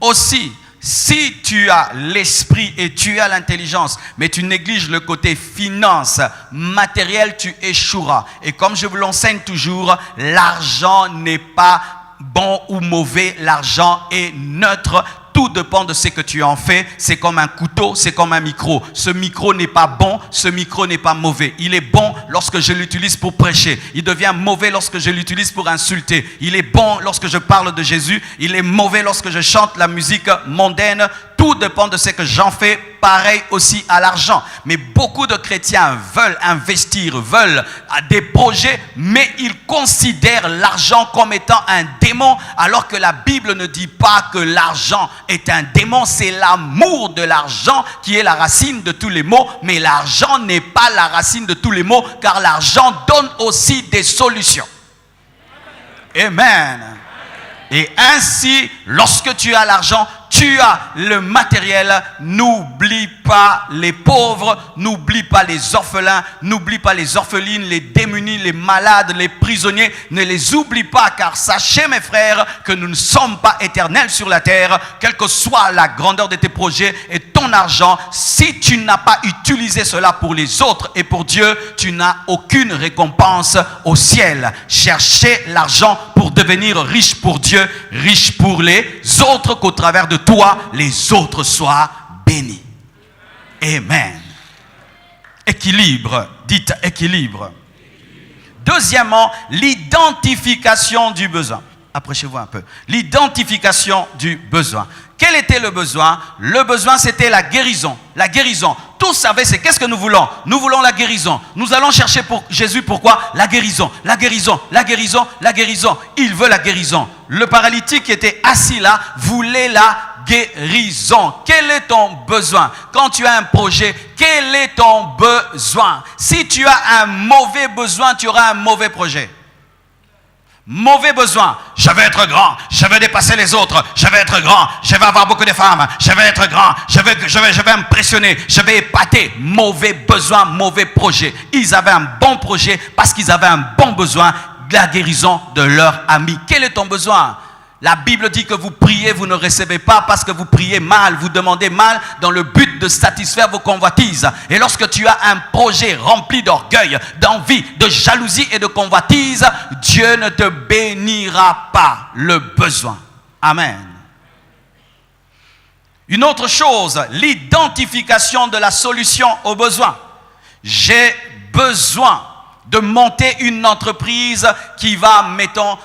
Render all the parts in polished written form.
Aussi, si tu as l'esprit et tu as l'intelligence, mais tu négliges le côté finance, matériel, tu échoueras. Et comme je vous l'enseigne toujours, l'argent n'est pas bon ou mauvais, l'argent est neutre. Tout dépend de ce que tu en fais. C'est comme un couteau, c'est comme un micro. Ce micro n'est pas bon, ce micro n'est pas mauvais. Il est bon lorsque je l'utilise pour prêcher. Il devient mauvais lorsque je l'utilise pour insulter. Il est bon lorsque je parle de Jésus. Il est mauvais lorsque je chante la musique mondaine. Tout dépend de ce que j'en fais. Pareil aussi à l'argent. Mais beaucoup de chrétiens veulent investir, veulent des projets, mais ils considèrent l'argent comme étant un démon, alors que la Bible ne dit pas que l'argent est un démon. C'est l'amour de l'argent qui est la racine de tous les maux, mais l'argent n'est pas la racine de tous les maux, car l'argent donne aussi des solutions. Amen. Et ainsi, lorsque tu as l'argent, tu as le matériel. N'oublie pas les pauvres, n'oublie pas les orphelins, n'oublie pas les orphelines, les démunis, les malades, les prisonniers. Ne les oublie pas, car sachez mes frères que nous ne sommes pas éternels sur la terre. Quelle que soit la grandeur de tes projets et ton argent, si tu n'as pas utilisé cela pour les autres et pour Dieu, tu n'as aucune récompense au ciel. Cherchez l'argent pour devenir riche pour Dieu, riche pour les autres, qu'au travers de toi, les autres soient bénis. Amen. Équilibre. Dites équilibre. Deuxièmement, l'identification du besoin. Approchez-vous un peu. L'identification du besoin. Quel était le besoin? Le besoin, c'était la guérison. La guérison. Tous savaient, c'est qu'est-ce que nous voulons? Nous voulons la guérison. Nous allons chercher pour Jésus, pourquoi? La guérison, la guérison, la guérison, la guérison. Il veut la guérison. Le paralytique qui était assis là voulait la guérison. Quel est ton besoin? Quand tu as un projet, quel est ton besoin? Si tu as un mauvais besoin, tu auras un mauvais projet. Mauvais besoin. Je vais être grand, je vais dépasser les autres, je vais être grand, je vais avoir beaucoup de femmes, je vais être grand, je vais impressionner, je vais épater. Mauvais besoin, mauvais projet. Ils avaient un bon projet parce qu'ils avaient un bon besoin de la guérison de leur ami. Quel est ton besoin? La Bible dit que vous priez, vous ne recevez pas parce que vous priez mal, vous demandez mal dans le but de satisfaire vos convoitises. Et lorsque tu as un projet rempli d'orgueil, d'envie, de jalousie et de convoitise, Dieu ne te bénira pas le besoin. Amen. Une autre chose, l'identification de la solution au besoin. J'ai besoin de monter une entreprise qui va, mettons,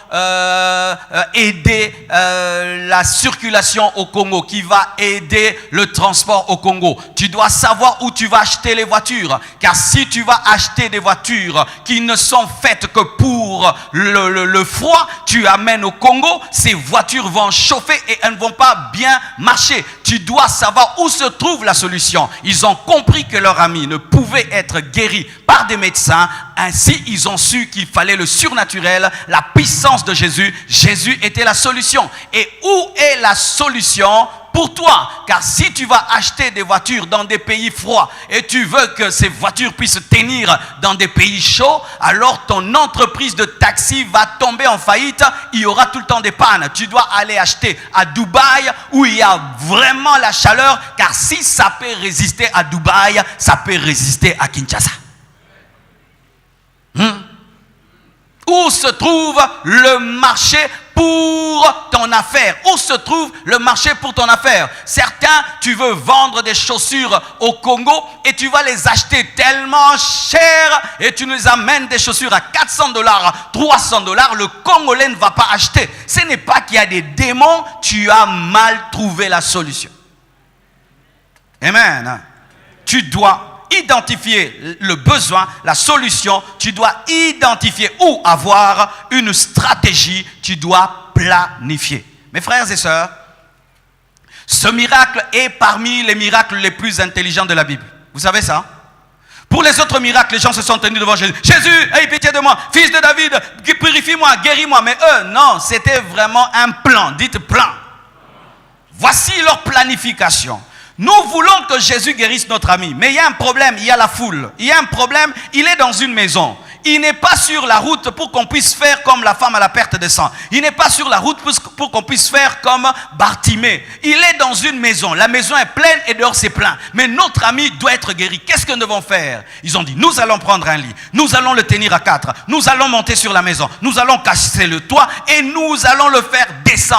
aider la circulation au Congo, qui va aider le transport au Congo. Tu dois savoir où tu vas acheter les voitures, car si tu vas acheter des voitures qui ne sont faites que pour le froid, tu amènes au Congo, ces voitures vont chauffer et elles ne vont pas bien marcher. Tu dois savoir où se trouve la solution. Ils ont compris que leur ami ne pouvait être guéri par des médecins. Ainsi, ils ont su qu'il fallait le surnaturel, la puissance de Jésus. Jésus était la solution. Et où est la solution pour toi? Car si tu vas acheter des voitures dans des pays froids et tu veux que ces voitures puissent tenir dans des pays chauds, alors ton entreprise de taxi va tomber en faillite. Il y aura tout le temps des pannes. Tu dois aller acheter à Dubaï où il y a vraiment la chaleur, car si ça peut résister à Dubaï, ça peut résister à Kinshasa. Où se trouve le marché pour ton affaire? Où se trouve le marché pour ton affaire? Certains, tu veux vendre des chaussures au Congo et tu vas les acheter tellement cher et tu nous amènes des chaussures à $400, $300. Le Congolais ne va pas acheter. Ce n'est pas qu'il y a des démons, tu as mal trouvé la solution. Amen. Tu dois identifier le besoin, la solution. Tu dois identifier où avoir une stratégie. Tu dois planifier. Mes frères et sœurs, ce miracle est parmi les miracles les plus intelligents de la Bible. Vous savez ça? Pour les autres miracles, les gens se sont tenus devant Jésus. Jésus, aie pitié de moi, fils de David, purifie-moi, guéris-moi. Mais eux, non, c'était vraiment un plan. Dites plan. Voici leur planification. Nous voulons que Jésus guérisse notre ami, mais il y a un problème, il y a la foule. Il y a un problème, il est dans une maison. Il n'est pas sur la route pour qu'on puisse faire comme la femme à la perte de sang. Il n'est pas sur la route pour qu'on puisse faire comme Bartimée. Il est dans une maison. La maison est pleine et dehors c'est plein. Mais notre ami doit être guéri. Qu'est-ce que nous devons faire? Ils ont dit, nous allons prendre un lit. Nous allons le tenir à 4. Nous allons monter sur la maison. Nous allons casser le toit et nous allons le faire descendre.